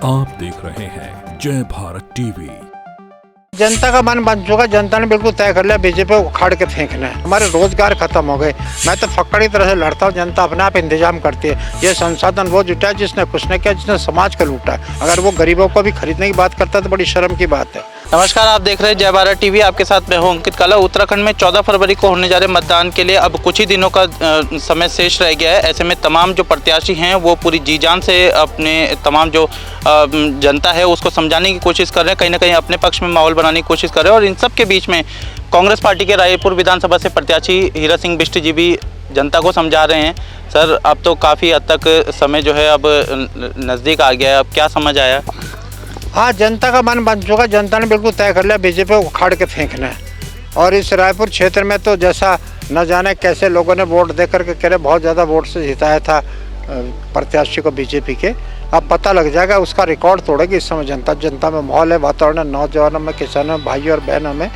आप देख रहे हैं जय भारत टीवी। जनता का मन बन चुका। जनता ने बिल्कुल तय कर लिया बीजेपी को उखाड़ के फेंकना है। हमारे रोजगार खत्म हो गए। मैं तो फक्कड़ की तरह से लड़ता हूँ। जनता अपने आप इंतजाम करती है। ये संसाधन वो जुटा जिसने कुछ नहीं किया, जिसने समाज का लूटा। अगर वो गरीबों को भी खरीदने की बात करता है तो बड़ी शर्म की बात है। नमस्कार, आप देख रहे हैं जय भारत टीवी। आपके साथ मैं हूं अंकित काला। उत्तराखंड में 14 फरवरी को होने जा रहे मतदान के लिए अब कुछ ही दिनों का समय शेष रह गया है। ऐसे में तमाम जो प्रत्याशी हैं वो पूरी जी जान से अपने तमाम जो जनता है उसको समझाने की कोशिश कर रहे हैं, कहीं ना कहीं अपने पक्ष में माहौल बनाने की कोशिश कर रहे हैं। और इन सब के बीच में कांग्रेस पार्टी के रायपुर विधानसभा से प्रत्याशी हीरा सिंह बिष्ट जी भी जनता को समझा रहे हैं। सर, अब तो काफ़ी हद तक समय जो है अब नज़दीक आ गया है, अब क्या समझ आया? हाँ, जनता का मन बन चुका। जनता ने बिल्कुल तय कर लिया बीजेपी को उखाड़ के फेंकना है। और इस रायपुर क्षेत्र में तो जैसा न जाने कैसे लोगों ने वोट दे करके कह रहे बहुत ज़्यादा वोट से जिताया था प्रत्याशी को बीजेपी के। अब पता लग जाएगा, उसका रिकॉर्ड तोड़ेगी इस समय जनता। जनता में माहौल है, वातावरण है, नौजवानों में, किसानों में, भाइयों और बहनों में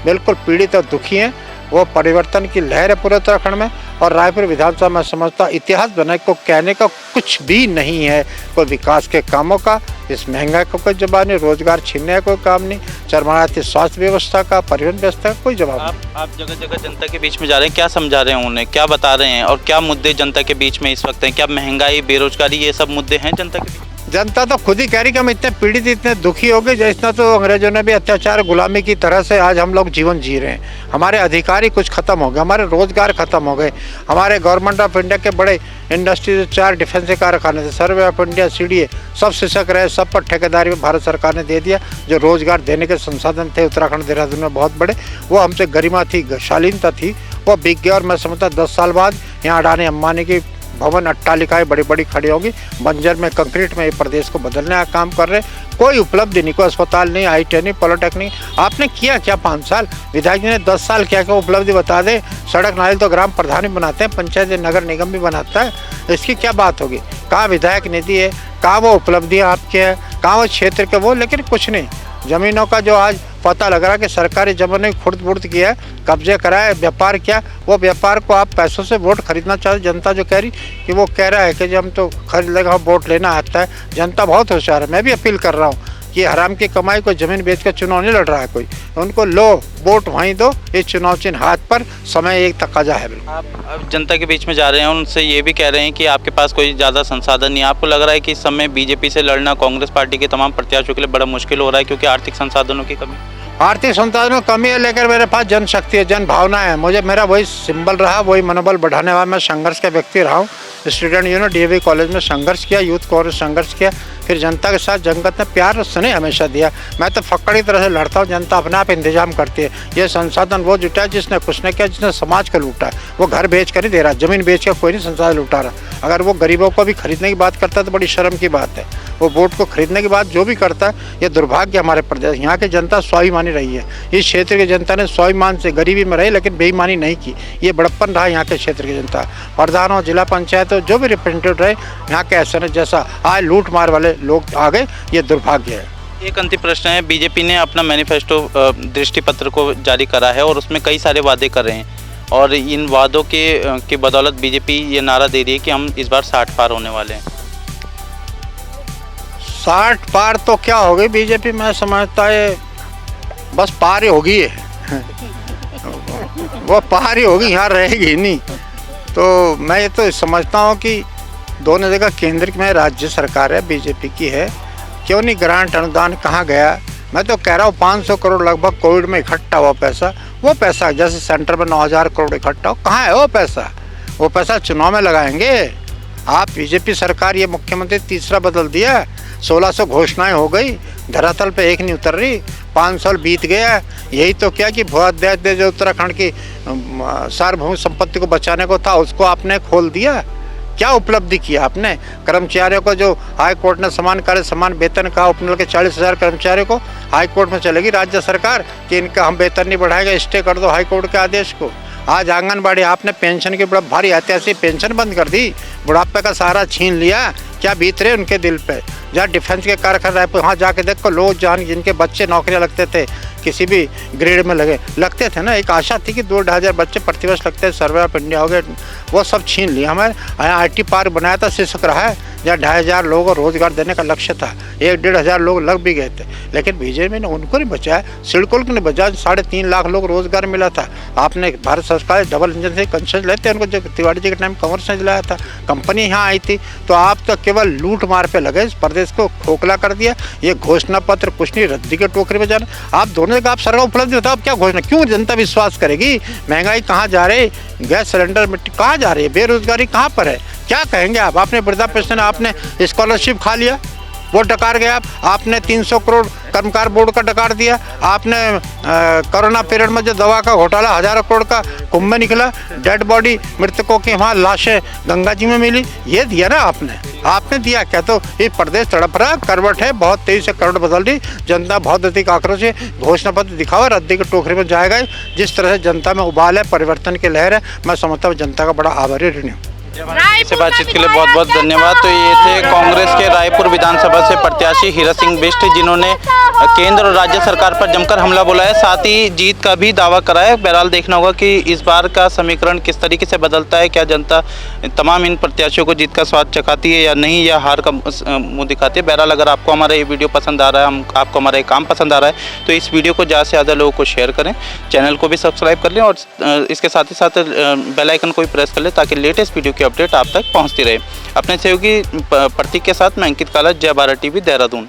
बिल्कुल पीड़ित और दुखी हैं। वो परिवर्तन की लहर है पूरे उत्तराखंड में। और रायपुर विधानसभा में समझता इतिहास बनाने को कहने का कुछ भी नहीं है। कोई विकास के कामों का, इस महंगाई का कोई जवाब नहीं, रोजगार छीनने का कोई काम नहीं, चरमराती स्वास्थ्य व्यवस्था का, परिवहन व्यवस्था का कोई जवाब नहीं। आप जगह जगह जनता के बीच में जा रहे हैं, क्या समझा रहे हैं उन्हें, क्या बता रहे हैं और क्या मुद्दे जनता के बीच में इस वक्त हैं? क्या महंगाई, बेरोजगारी, ये सब मुद्दे हैं जनता के बीच? जनता तो खुद ही कह रही कि हम इतने पीड़ित, इतने दुखी हो गए, जितना तो अंग्रेजों ने भी अत्याचार गुलामी की तरह से आज हम लोग जीवन जी रहे हैं। हमारे अधिकार ही कुछ खत्म हो गए, हमारे रोजगार खत्म हो गए। हमारे गवर्नमेंट ऑफ इंडिया के बड़े इंडस्ट्रीज 4 डिफेंस के कारखाने थे, सर्वे ऑफ इंडिया, CDA, सब सिसक रहे, सब पर ठेकेदारी में भारत सरकार ने दे दिया। जो रोजगार देने के संसाधन थे उत्तराखंड देहरादून में बहुत बड़े, वो हमसे गरिमा थी, शालीनता थी, वो बिक गया। और मैं समझता 10 साल बाद यहाँ अडानी अंबानी की भवन अट्टालिकाएं बड़ी बड़ी खड़ी होगी। बंजर में, कंक्रीट में ये प्रदेश को बदलने का काम कर रहे। कोई उपलब्धि नहीं, कोई अस्पताल नहीं, IT नहीं, पॉलिटेक्निक। आपने किया क्या 5 साल? विधायक जी ने 10 साल क्या क्या उपलब्धि बता दे। सड़क नाली तो ग्राम प्रधान ही बनाते हैं, पंचायत नगर निगम भी बनाता है। इसकी क्या बात होगी? कहाँ विधायक निधि है, कहाँ वो उपलब्धियाँ आपके हैं, कहाँ वो क्षेत्र के वो, लेकिन कुछ नहीं। ज़मीनों का जो आज पता लग रहा है कि सरकारी ज़मीनें खुर्द बुर्द किया है, कब्जे कराए, व्यापार किया। वो व्यापार को आप पैसों से वोट खरीदना चाहते। जनता जो कह रही कि वो कह रहा है कि जब हम तो खरीद लेगा, हम वोट लेना आता है। जनता बहुत होशियार है। मैं भी अपील कर रहा हूँ कि हराम की कमाई को ज़मीन बेच कर चुनाव नहीं लड़ रहा है कोई। उनको लो, वोट वहीं दो। इस चुनाव चिन्ह हाथ पर, समय एक तकाजा है। बिल्कुल आप जनता के बीच में जा रहे हैं, उनसे ये भी कह रहे हैं कि आपके पास कोई ज़्यादा संसाधन नहीं है। आपको लग रहा है कि इस समय बीजेपी से लड़ना कांग्रेस पार्टी के तमाम प्रत्याशियों के लिए बड़ा मुश्किल हो रहा है क्योंकि आर्थिक संसाधनों की कमी? आर्थिक संसाधनों की कमी है, लेकर मेरे पास जनशक्ति है, जन भावना है। मुझे मेरा वही सिंबल रहा, वही मनोबल बढ़ाने वाला। मैं संघर्ष का व्यक्ति रहा हूँ। स्टूडेंट यूनियन DAV कॉलेज में संघर्ष किया, यूथ कांग्रेस संघर्ष किया, फिर जनता के साथ जंगत में प्यार और स्नेह हमेशा दिया। मैं तो फक्कड़ की तरह से लड़ता हूँ। जनता अपने आप इंतजाम करती है। ये संसाधन वो जुटा जिसने कुछ नहीं किया, जिसने समाज का लूटा। वो घर बेच कर ही दे रहा, ज़मीन बेच कर कोई नहीं संसाधन लूटा रहा। अगर वो गरीबों को भी खरीदने की बात करता है तो बड़ी शर्म की बात है। वो वोट को खरीदने की बात जो भी करता है, ये दुर्भाग्य हमारे प्रदेश। यहाँ की जनता स्वाभिमानी रही है। इस क्षेत्र की जनता ने स्वाभिमान से गरीबी में रही, लेकिन बेईमानी नहीं की। ये बड़प्पन रहा यहाँ के क्षेत्र की जनता। प्रधान हो, जिला पंचायत हो, जो भी रिप्रेजेंटेटिव रहे, यहाँ के ऐसे ने जैसा आज लूट मार वाले लोग आ गए, ये दुर्भाग्य है। एक अंतिम प्रश्न है। बीजेपी ने अपना मैनिफेस्टो दृष्टि पत्र को जारी करा है और उसमें कई सारे वादे कर रहे हैं और इन वादों के बदौलत बीजेपी ये नारा दे रही है कि हम इस बार 60 पार होने वाले हैं। 60 पार तो क्या होगी बीजेपी? मैं समझता है बस पार ही होगी है। वो पार ही होगी, यहाँ रहेगी नहीं। तो मैं ये तो समझता हूँ कि दोनों जगह केंद्र में राज्य सरकार है, बीजेपी की है। क्यों नहीं ग्रांट अनुदान कहाँ गया? मैं तो कह रहा हूँ 500 करोड़ लगभग कोविड में इकट्ठा हुआ पैसा, वो पैसा जैसे सेंटर में 9000 करोड़ इकट्ठा हो, कहाँ है वो पैसा? वो पैसा चुनाव में लगाएंगे। आप बीजेपी सरकार, ये मुख्यमंत्री तीसरा बदल दिया, 1600 घोषणाएं हो गई, धरातल पे एक नहीं उतर रही। 5 साल बीत गया। यही तो क्या कि भू अध्यादेश दे जो उत्तराखंड की सार्वभौमिक संपत्ति को बचाने को था, उसको आपने खोल दिया। क्या उपलब्धि किया आपने? कर्मचारियों को जो हाई कोर्ट ने समान कार्य समान वेतन कहा, उपनल के 40,000 कर्मचारियों को हाई कोर्ट में चलेगी राज्य सरकार कि इनका हम वेतन नहीं बढ़ाएंगे, स्टे कर दो हाई कोर्ट के आदेश को। आज आंगनबाड़ी आपने पेंशन की बड़ा भारी ऐतिहासिक पेंशन बंद कर दी, बुढ़ापे का सहारा छीन लिया। क्या बीत रहे उनके दिल पे। जहाँ डिफेंस के कारखाने रायपुर, वहाँ जाके देखो लोग जहाँ जिनके बच्चे नौकरियाँ लगते थे, किसी भी ग्रेड में लगते थे ना, एक आशा थी कि 2-2,500 बच्चे प्रतिवर्ष लगते हैं, सर्वे ऑफ इंडिया हो गए, वो सब छीन लिया। हमारे यहाँ IT पार्क बनाया था शीर्षक रहा है, जहाँ 2,500 लोगों को रोजगार देने का लक्ष्य था, 1-1,500 लोग लग भी गए थे, लेकिन बीजेपी ने उनको नहीं बचाया, सिडकोल को नहीं बचाया। 3.5 लाख लोग रोजगार मिला था। आपने भारत सरकार डबल इंजन से कंसेशन लेते हैं उनको, जो तिवारी जी के टाइम कांग्रेस ने दिलाया था, कंपनी यहाँ आई थी। तो आप तो केवल लूट मार पे लगे, इस प्रदेश को खोखला कर दिया। ये घोषणा पत्र कुछ नहीं, रद्दी के टोकरी में जाना। आप दोनों का आप सरकार उपलब्धि बताओ, आप क्या घोषणा, क्यों जनता विश्वास करेगी? महंगाई कहाँ जा रही, गैस सिलेंडर मिट्टी कहाँ जा रही है, बेरोजगारी कहाँ पर है, क्या कहेंगे आप? आपने वृद्धा पेंशन, आपने स्कॉलरशिप खा लिया, वो डकार गया। आपने 300 करोड़ कर्मकार बोर्ड का डकार दिया। आपने कोरोना पीरियड में जो दवा का घोटाला 1000 करोड़ का कुंभ में निकला, डेड बॉडी मृतकों की वहाँ लाशें गंगा जी में मिली, ये दिया ना आपने दिया क्या? तो ये प्रदेश तड़प रहा, करवट है, बहुत तेजी से करवट बदल रही, जनता बहुत अधिक आक्रोश है। घोषणा पत्र दिखाओ, रद्दी के टोकरी में जाएगा। जिस तरह से जनता में उबाल है, परिवर्तन की लहर है, मैं समझता हूँ जनता का बड़ा आभारी ऋणी हूँ। से बातचीत के लिए बहुत बहुत धन्यवाद। तो ये थे कांग्रेस के रायपुर विधानसभा से प्रत्याशी हीरा सिंह बिष्ट, जिन्होंने केंद्र और राज्य सरकार पर जमकर हमला बोला है, साथ ही जीत का भी दावा करा है। बहरहाल देखना होगा कि इस बार का समीकरण किस तरीके से बदलता है, क्या जनता तमाम इन प्रत्याशियों को जीत का स्वाद चखाती है या नहीं, या हार का मुंह दिखाती है। बहरहाल अगर आपको हमारा ये वीडियो पसंद आ रहा है, आपको हमारा ये काम पसंद आ रहा है, तो इस वीडियो को ज़्यादा से ज़्यादा लोगों को शेयर करें, चैनल को भी सब्सक्राइब कर लें और इसके साथ ही साथ बेल आइकन को भी प्रेस कर लें, ताकि लेटेस्ट वीडियो की अपडेट आप तक पहुंचती रहे। अपने सहयोगी प्रतीक के साथ मैं अंकित काला, जय भारत टीवी, देहरादून।